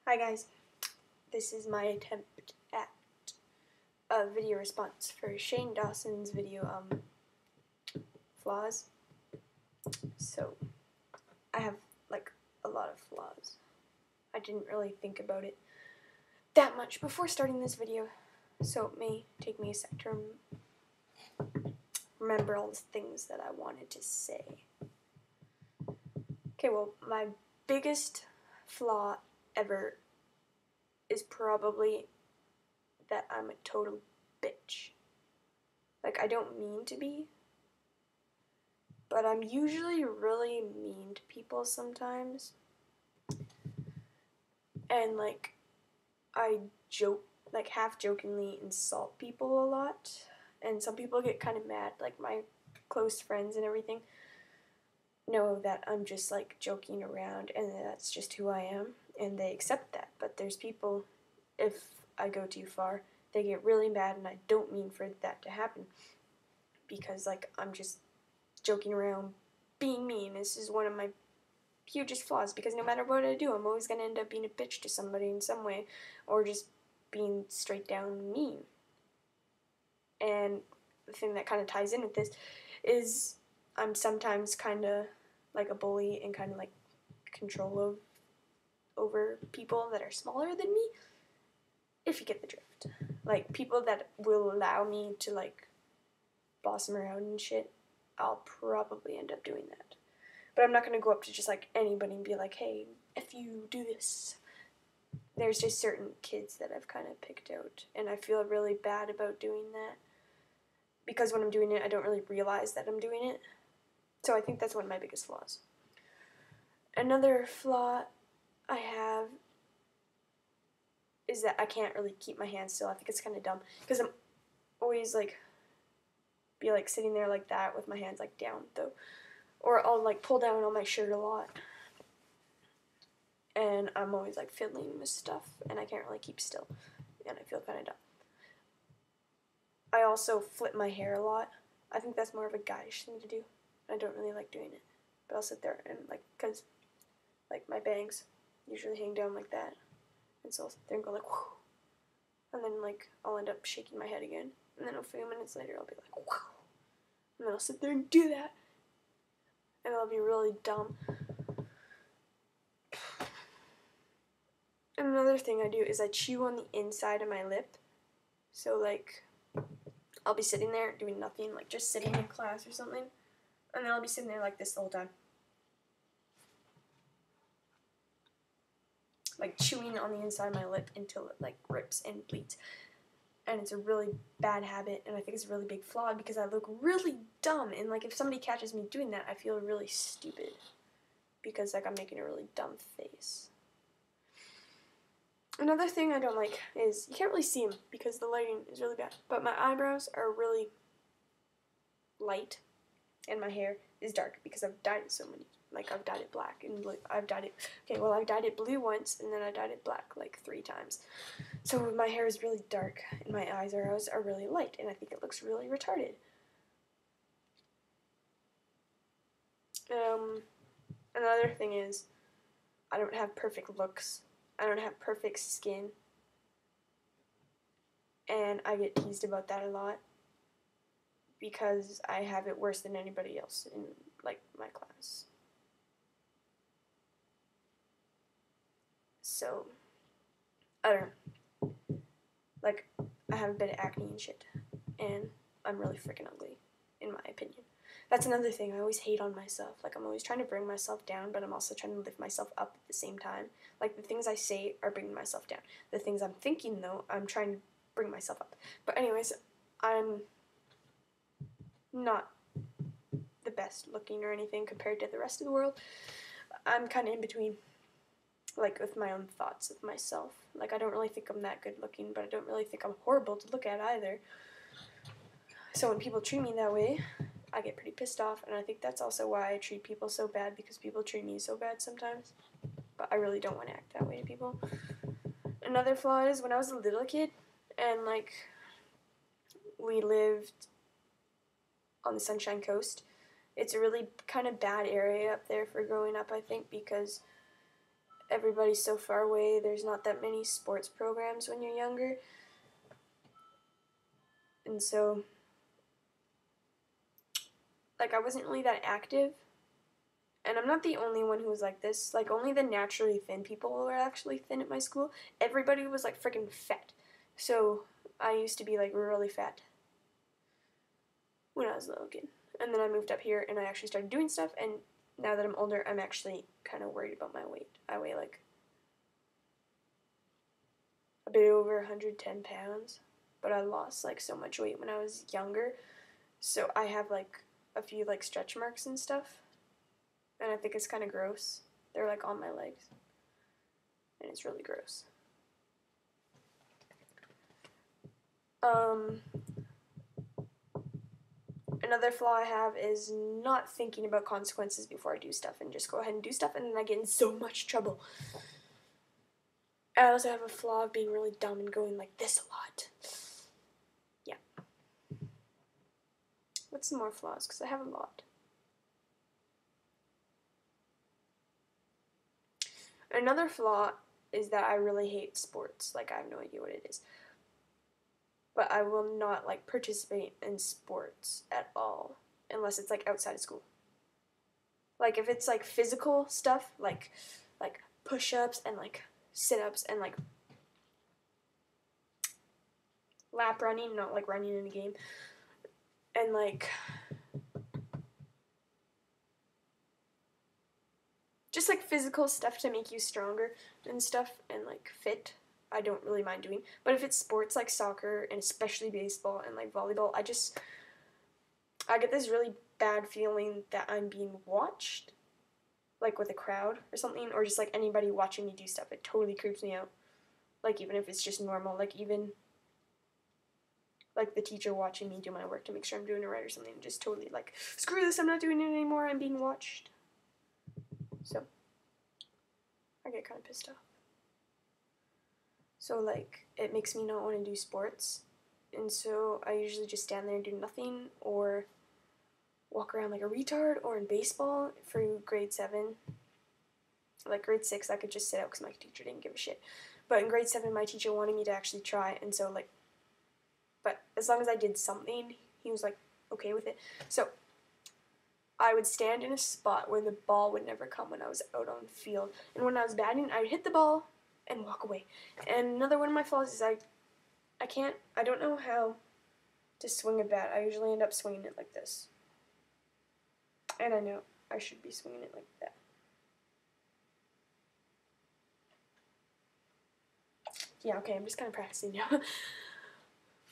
Hi guys, this is my attempt at a video response for Shane Dawson's video, flaws. So, I have, like, a lot of flaws. I didn't really think about it that much before starting this video, so it may take me a sec to remember all the things that I wanted to say. Okay, well, my biggest flaw ever is probably that I'm a total bitch. Like, I don't mean to be, but I'm usually really mean to people sometimes. And, like, I joke, like, half-jokingly insult people a lot. And some people get kind of mad, like, my close friends and everything know that I'm just, like, joking around and that's just who I am. And they accept that. But there's people, if I go too far, they get really mad, and I don't mean for that to happen. Because, like, I'm just joking around, being mean. This is one of my hugest flaws, because no matter what I do, I'm always going to end up being a bitch to somebody in some way, or just being straight down mean. And the thing that kind of ties in with this is I'm sometimes kind of like a bully and kind of like control over people that are smaller than me, if you get the drift. Like, people that will allow me to, like, boss them around and shit, I'll probably end up doing that. But I'm not going to go up to just, like, anybody and be like, hey, if you do this. There's just certain kids that I've kind of picked out, and I feel really bad about doing that. Because when I'm doing it, I don't really realize that I'm doing it. So I think that's one of my biggest flaws. Another flaw I have is that I can't really keep my hands still. I think it's kind of dumb, because I'm always, like, be, like, sitting there like that with my hands, like, down, though. Or I'll, like, pull down on my shirt a lot. And I'm always, like, fiddling with stuff, and I can't really keep still. And I feel kind of dumb. I also flip my hair a lot. I think that's more of a guyish thing to do. I don't really like doing it. But I'll sit there and, like, because, like, my bangs usually hang down like that. And so I'll sit there and go, like, whoo. And then, like, I'll end up shaking my head again. And then a few minutes later, I'll be like, whoo. And then I'll sit there and do that. And I'll be really dumb. And another thing I do is I chew on the inside of my lip. So, like, I'll be sitting there doing nothing, like just sitting in class or something. And then I'll be sitting there like this the whole time. Like, chewing on the inside of my lip until it, like, rips and bleeds. And it's a really bad habit, and I think it's a really big flaw, because I look really dumb. And, like, if somebody catches me doing that, I feel really stupid. Because, like, I'm making a really dumb face. Another thing I don't like is, you can't really see them because the lighting is really bad, but my eyebrows are really light, and my hair is dark because I've dyed it so many. Like, I've dyed it black, and I've dyed it, I dyed it blue once, and then I dyed it black, like, 3 times. So my hair is really dark, and my eyebrows are really light, and I think it looks really retarded. Another thing is, I don't have perfect looks. I don't have perfect skin. And I get teased about that a lot, because I have it worse than anybody else in, like, my class. So, I don't know. Like, I have a bit of acne and shit, and I'm really freaking ugly, in my opinion. That's another thing I always hate on myself. Like, I'm always trying to bring myself down, but I'm also trying to lift myself up at the same time. Like, the things I say are bringing myself down. The things I'm thinking, though, I'm trying to bring myself up. But anyways, I'm not the best looking or anything compared to the rest of the world. I'm kind of in between, like, with my own thoughts of myself. Like, I don't really think I'm that good looking, but I don't really think I'm horrible to look at either. So when people treat me that way, I get pretty pissed off, and I think that's also why I treat people so bad, because people treat me so bad sometimes. But I really don't want to act that way to people. Another flaw is, when I was a little kid, and, like, we lived on the Sunshine Coast, it's a really kind of bad area up there for growing up, I think, because everybody's so far away. There's not that many sports programs when you're younger. And so, like, I wasn't really that active. And I'm not the only one who was like this. Like, only the naturally thin people were actually thin at my school. Everybody was, like, freaking fat. So, I used to be, like, really fat when I was a little kid. And then I moved up here, and I actually started doing stuff, and now that I'm older, I'm actually kind of worried about my weight. I weigh, like, a bit over 110 pounds, but I lost, like, so much weight when I was younger. So, I have, like, a few, like, stretch marks and stuff. And I think it's kind of gross. They're like on my legs. And it's really gross. Another flaw I have is not thinking about consequences before I do stuff and just go ahead and do stuff and then I get in so much trouble. I also have a flaw of being really dumb and going like this a lot. Yeah. What's some more flaws? Because I have a lot. Another flaw is that I really hate sports. Like, I have no idea what it is. But I will not, like, participate in sports at all unless it's, like, outside of school. Like, if it's, like, physical stuff, like push-ups and, like, sit-ups and, like, lap running, not, like, running in a game, and, like, just, like, physical stuff to make you stronger and stuff and, like, fit, I don't really mind doing. But if it's sports like soccer and especially baseball and, like, volleyball, I get this really bad feeling that I'm being watched, like, with a crowd or something, or just, like, anybody watching me do stuff. It totally creeps me out. Like, even if it's just normal, like, even, like, the teacher watching me do my work to make sure I'm doing it right or something, just totally, like, screw this, I'm not doing it anymore, I'm being watched. So, I get kind of pissed off. So, like, it makes me not want to do sports, and so I usually just stand there and do nothing, or walk around like a retard, or in baseball for grade 7. Like, grade 6, I could just sit out because my teacher didn't give a shit. But in grade 7, my teacher wanted me to actually try, and so, like, but as long as I did something, he was, like, okay with it. So, I would stand in a spot where the ball would never come when I was out on the field. And when I was batting, I would hit the ball and walk away. And another one of my flaws is I don't know how to swing a bat. I usually end up swinging it like this. And I know I should be swinging it like that. Yeah, okay, I'm just kind of practicing now.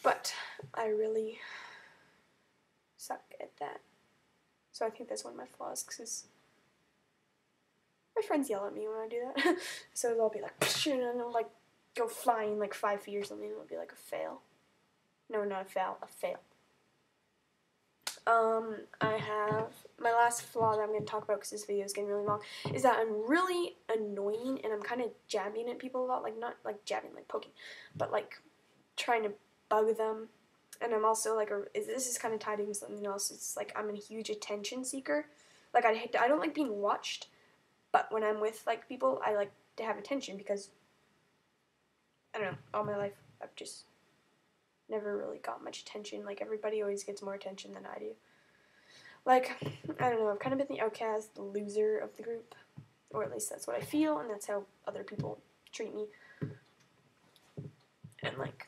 But I really suck at that. So I think that's one of my flaws, because my friends yell at me when I do that. So they'll be like, and I'll, like, go flying like 5 feet or something, and it'll be like a fail. No, not a foul, a fail. I have, my last flaw that I'm going to talk about, because this video is getting really long, is that I'm really annoying, and I'm kind of jabbing at people a lot, like, not, like, jabbing, like, poking, but, like, trying to bug them, and I'm also, like, this is kind of tied into something else. It's, like, I'm a huge attention seeker. Like, I don't like being watched, but when I'm with, like, people, I like to have attention, because, I don't know, all my life, I've just never really got much attention. Like, everybody always gets more attention than I do. Like, I don't know, I've kind of been the outcast, the loser of the group, or at least that's what I feel, and that's how other people treat me. And, like,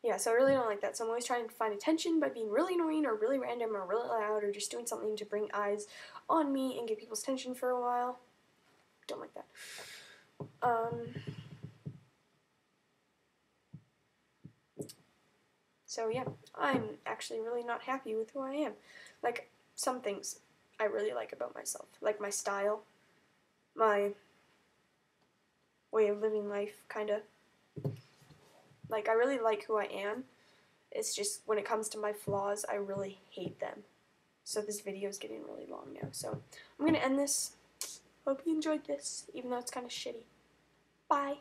yeah, so I really don't like that. So I'm always trying to find attention by being really annoying or really random or really loud or just doing something to bring eyes on me and get people's attention for a while. Don't like that. So yeah, I'm actually really not happy with who I am. Like, some things I really like about myself. Like my style, my way of living life, kind of. Like, I really like who I am. It's just, when it comes to my flaws, I really hate them. So this video is getting really long now. So I'm going to end this. Hope you enjoyed this, even though it's kind of shitty. Bye.